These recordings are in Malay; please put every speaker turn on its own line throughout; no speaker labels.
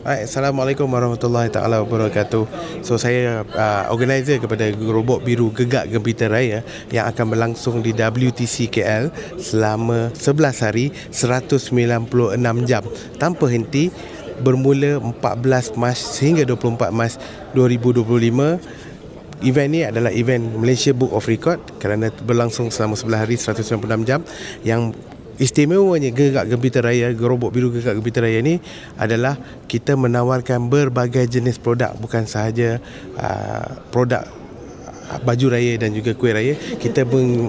Assalamualaikum warahmatullahi taala wabarakatuh. So saya organizer kepada Gerobok Biru Gegak Gempita Raya yang akan berlangsung di WTC KL selama 11 hari 196 jam tanpa henti bermula 14 Mac sehingga 24 Mac 2025. Event ni adalah event Malaysia Book of Record kerana berlangsung selama 11 hari 196 jam. Yang istimewanya Gegak Gempita Raya, Gerobok Biru Gegak Gempita Raya ni adalah kita menawarkan berbagai jenis produk, bukan sahaja produk baju raya dan juga kuih raya. Kita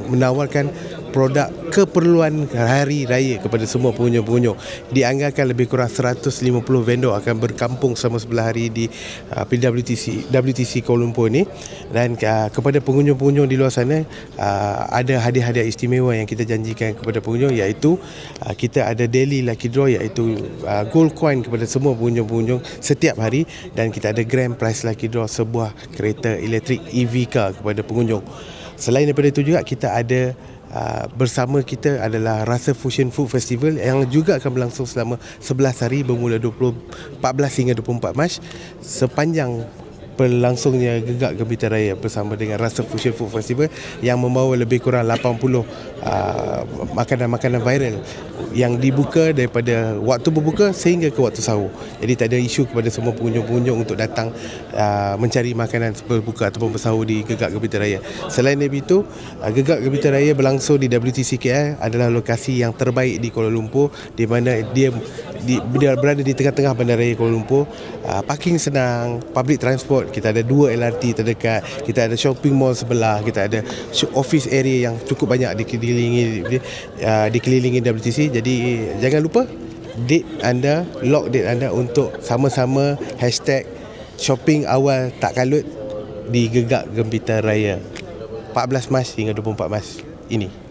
menawarkan produk keperluan hari raya kepada semua pengunjung-pengunjung. Dianggarkan lebih kurang 150 vendor akan berkampung selama 11 hari di WTC Kuala Lumpur ni. Dan kepada pengunjung-pengunjung di luar sana, ada hadiah-hadiah istimewa yang kita janjikan kepada pengunjung, iaitu kita ada daily lucky draw, iaitu gold coin kepada semua pengunjung-pengunjung setiap hari, dan kita ada grand prize lucky draw sebuah kereta elektrik EV car kepada pengunjung. Selain daripada itu juga kita ada bersama kita adalah Rasa Fusion Food Festival yang juga akan berlangsung selama 11 hari bermula 14 hingga 24 Mac. Sepanjang berlangsungnya Gegak Gempita Raya bersama dengan Rasa Fusion Food Festival yang membawa lebih kurang 80 makanan-makanan viral yang dibuka daripada waktu berbuka sehingga ke waktu sahur. Jadi tak ada isu kepada semua pengunjung-pengunjung untuk datang mencari makanan berbuka ataupun bersahur di Gegak Gempita Raya. Selain dari itu, Gegak Gempita Raya berlangsung di WTC KL adalah lokasi yang terbaik di Kuala Lumpur, di mana dia berada di tengah-tengah bandaraya Kuala Lumpur. Parking senang, public transport, kita ada 2 LRT terdekat, kita ada shopping mall sebelah, kita ada office area yang cukup banyak dikelilingi WTC. Jadi jangan lupa lock date anda untuk sama-sama #shopping awal tak kalut di Gegak Gempita Raya 14 Mac hingga 24 Mac ini.